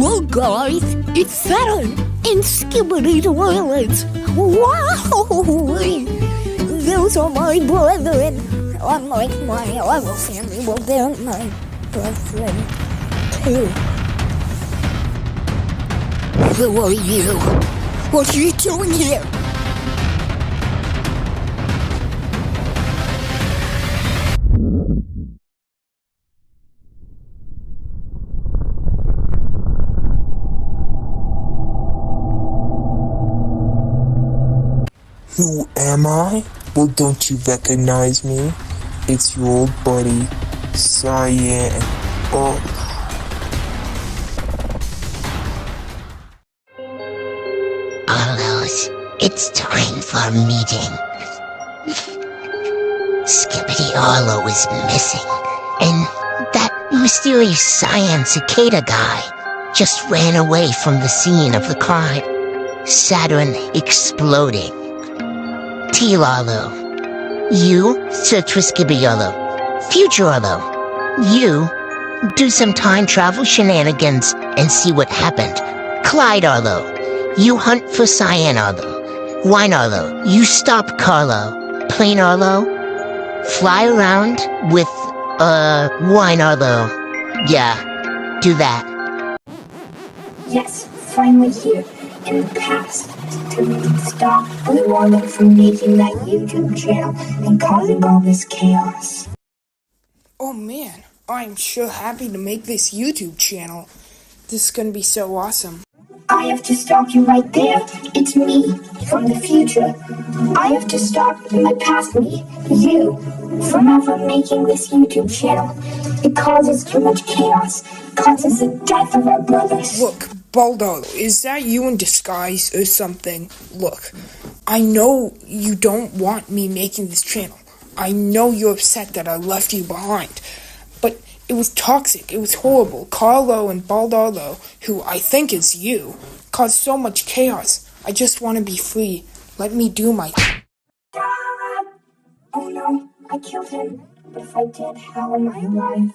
Look, guys, it's Saturn in Skibidi toilets. Wow! Those are my brethren. Unlike my other family, well, they're my brethren, too. Who are you? What are you doing here? Who am I? Well, don't you recognize me? It's your old buddy, Cyan. Oh. Arlo's, it's time for a meeting. Skibidi Arlo is missing, and that mysterious Cyan Cicada guy just ran away from the scene of the crime. Saturn exploding. Teal Arlo, you search for Skibidi Arlo. Future Arlo, you do some time travel shenanigans and see what happened. Clyde Arlo, you hunt for Cyan Arlo. Wine Arlo, you stop Carlo. Plain Arlo, fly around with, Wine Arlo. Yeah, do that. Yes, finally here, in the past, to really stop Blue Arlo from making that YouTube channel and causing all this chaos. Oh man, I'm sure happy to make this YouTube channel. This is gonna be so awesome. I have to stop you right there. It's me, from the future. I have to stop my past me, you, from ever making this YouTube channel. It causes too much chaos. It causes the death of our brothers. Look, Baldo, is that you in disguise or something? Look, I know you don't want me making this channel. I know you're upset that I left you behind. But it was toxic. It was horrible. Carlo and Baldarlo, who I think is you, caused so much chaos. I just want to be free. Let me do my... Dad! Oh no, I killed him. But if I did, how am I alive?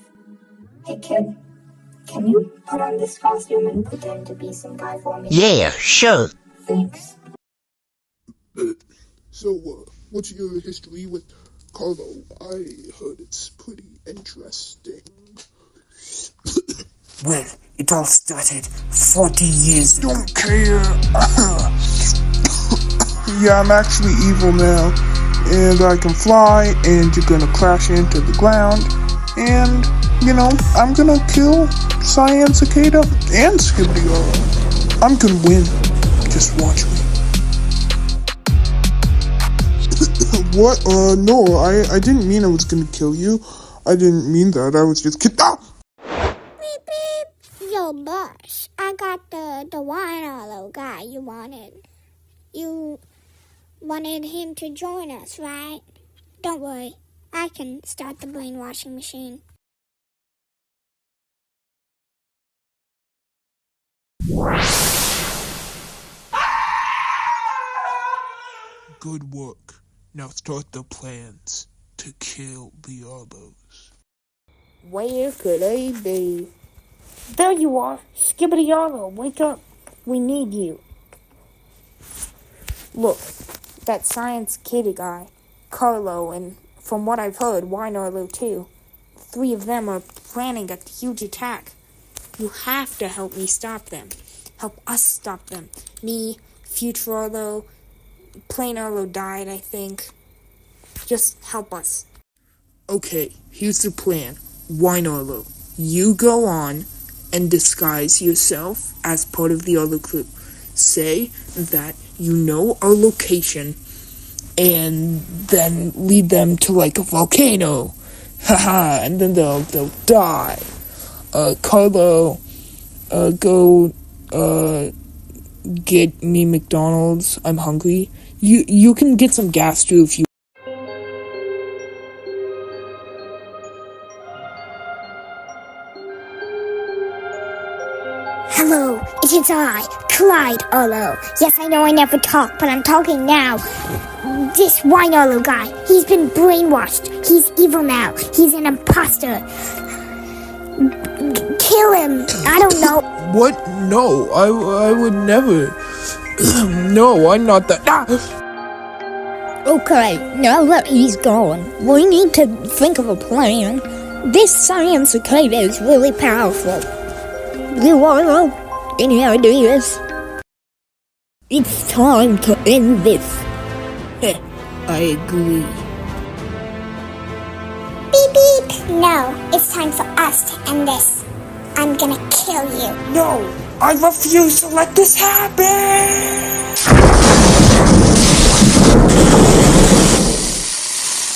Hey kid, can you put on this costume and pretend to be some guy for me? Yeah, sure. Thanks. So, what's your history with Carlo? I heard it's pretty interesting. Well, it all started 40 years ago. Don't care. Yeah, I'm actually evil now. And I can fly, and you're gonna crash into the ground. And, you know, I'm gonna kill Cyan Cicada and Skibidi Arlo. I'm gonna win. Just watch me. What? No, I didn't mean I was gonna kill you. I didn't mean that. I was just kidding. Ah! Beep, beep. Yo, boss, I got the wine Arlo guy you wanted. You wanted him to join us, right? Don't worry, I can start the brainwashing machine. Good work. Now start the plans to kill the Arlos. Where could I be? There you are. Skibidi Arlo, wake up. We need you. Look, that Science Kitty guy, Carlo, and from what I've heard, Wine Arlo too. 3 of them are planning a huge attack. You have to help me stop them. Help us stop them. Me, Future Arlo, Plain Arlo died, I think. Just help us. Okay, here's the plan. Wine Arlo, you go on and disguise yourself as part of the Arlo crew. Say that you know our location, and then lead them to like a volcano. Haha, and then they'll die. Carlo, go, get me McDonald's. I'm hungry. You can get some gas too if you... Hello, it is I, Clyde Arlo. Yes, I know I never talk, but I'm talking now. This wine Arlo guy, he's been brainwashed. He's evil now. He's an imposter. kill him. I don't know. What? No, I would never. No, I'm not that. Ah! Okay, now that he's gone, we need to think of a plan. This Cyan Cicada is really powerful. You Arlo, any ideas? It's time to end this. I agree. Beep beep. No, it's time for us to end this. I'm gonna kill you. No, I refuse to let this happen!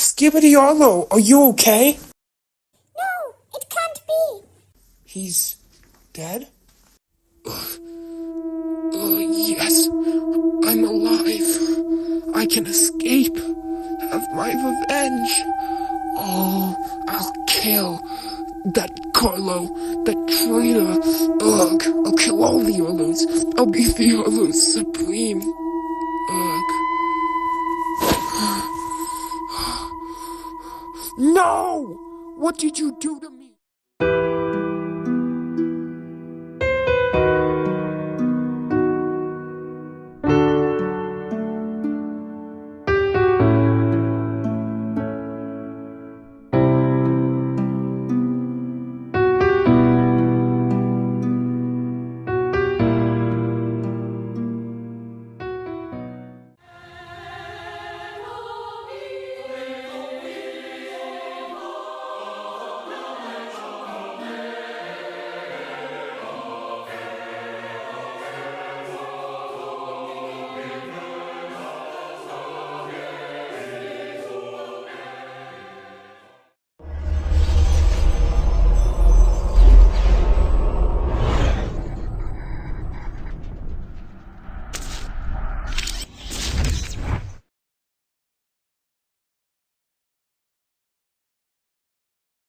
Skibidi Arlo, are you okay? No, it can't be. He's dead? Yes, I'm alive. I can escape, have my revenge. Oh, I'll kill that Carlo, that traitor. Ugh, I'll kill all the Arlos. I'll be the Arlo Supreme. Ugh. No! What did you do to me?